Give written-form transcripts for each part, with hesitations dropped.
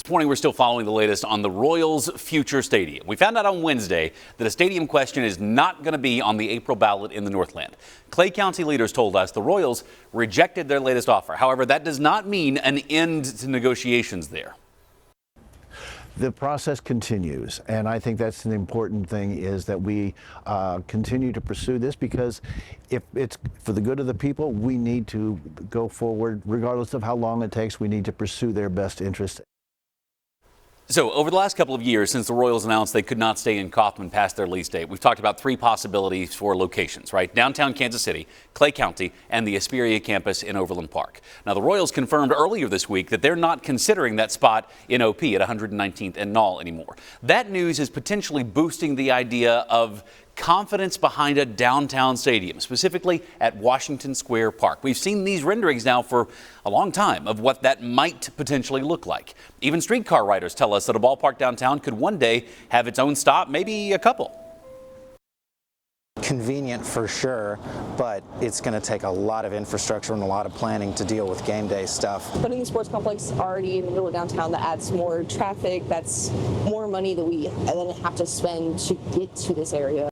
This morning, we're still following the latest on the Royals' future stadium. We found out on Wednesday that a stadium question is not going to be on the April ballot in the Northland. Clay County leaders told us the Royals rejected their latest offer. However, that does not mean an end to negotiations there. The process continues, and I think that's an important thing, is that we continue to pursue this, because if it's for the good of the people, we need to go forward regardless of how long it takes. We need to pursue their best interest. So over the last couple of years, since the Royals announced they could not stay in Kauffman past their lease date, we've talked about three possibilities for locations, right? Downtown Kansas City, Clay County, and the Hesperia campus in Overland Park. Now, the Royals confirmed earlier this week that they're not considering that spot in OP at 119th and Knoll anymore. That news is potentially boosting the idea of confidence behind a downtown stadium, specifically at Washington Square Park. We've seen these renderings now for a long time of what that might potentially look like. Even streetcar riders tell us that a ballpark downtown could one day have its own stop, maybe a couple. Convenient for sure, but it's going to take a lot of infrastructure and a lot of planning to deal with game day stuff. Putting the sports complex already in the middle of downtown, that adds more traffic, that's more money that we then have to spend to get to this area.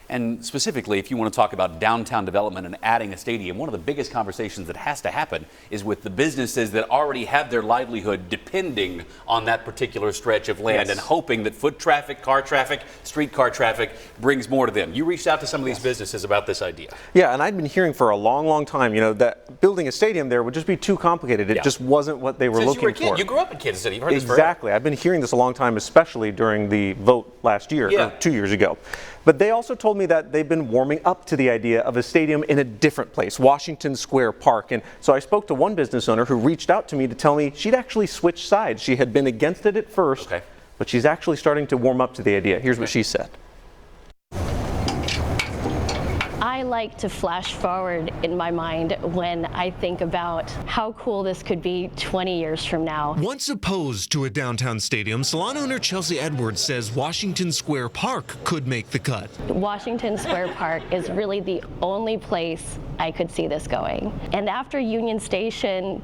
And specifically, if you want to talk about downtown development and adding a stadium, one of the biggest conversations that has to happen is with the businesses that already have their livelihood depending on that particular stretch of land, and hoping that foot traffic, car traffic, streetcar traffic brings more to them. You reached out to some of these businesses about this idea. Yeah, and I'd been hearing for a long, long time, that building a stadium there would just be too complicated. It just wasn't what they were Since looking you were a kid, for. you grew up in Kansas City. You've heard this forever. Exactly. I've been hearing this a long time, especially during the vote last year, or 2 years ago. But they also told me that they've been warming up to the idea of a stadium in a different place, Washington Square Park. And so I spoke to one business owner who reached out to me to tell me she'd actually switched sides. She had been against it at first, but she's actually starting to warm up to the idea. Here's what she said. I like to flash forward in my mind when I think about how cool this could be 20 years from now. Once opposed to a downtown stadium, salon owner Chelsea Edwards says Washington Square Park could make the cut. Washington Square Park is really the only place I could see this going. And after Union Station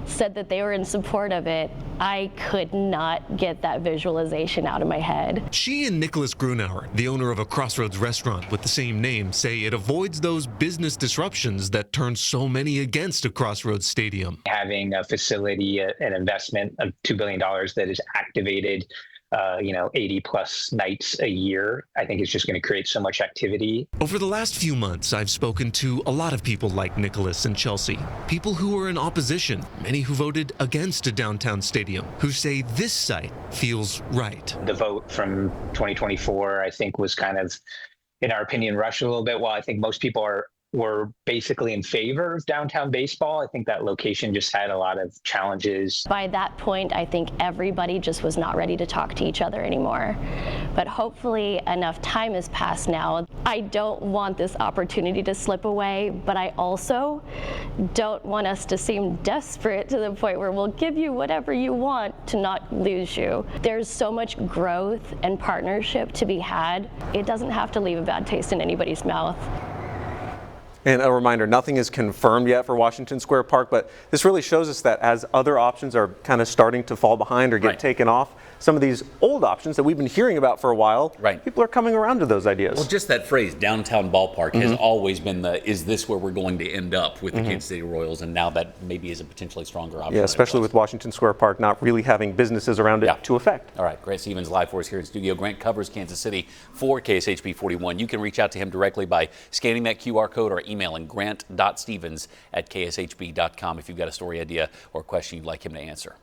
said that they were in support of it, I could not get that visualization out of my head. She and Nicholas Grunauer, the owner of a Crossroads restaurant with the same name, say it avoids those business disruptions that turn so many against a Crossroads stadium. Having a facility, an investment of $2 billion that is activated 80 plus nights a year, I think it's just going to create so much activity. Over the last few months, I've spoken to a lot of people like Nicholas and Chelsea, people who are in opposition, many who voted against a downtown stadium, who say this site feels right. The vote from 2024, I think, was kind of, in our opinion, rushed a little bit. While I think most people were basically in favor of downtown baseball, I think that location just had a lot of challenges. By that point, I think everybody just was not ready to talk to each other anymore. But hopefully enough time has passed now. I don't want this opportunity to slip away, but I also don't want us to seem desperate to the point where we'll give you whatever you want to not lose you. There's so much growth and partnership to be had. It doesn't have to leave a bad taste in anybody's mouth. And a reminder, nothing is confirmed yet for Washington Square Park, but this really shows us that as other options are kind of starting to fall behind or get taken off, some of these old options that we've been hearing about for a while, people are coming around to those ideas. Well, just that phrase, downtown ballpark, has always been is this where we're going to end up with the Kansas City Royals? And now that maybe is a potentially stronger option. Yeah, especially with Washington Square Park not really having businesses around it to affect. All right, Grant Stevens live for us here in studio. Grant covers Kansas City for KSHP 41. You can reach out to him directly by scanning that QR code or emailing grant.stevens@kshb.com if you've got a story idea or question you'd like him to answer.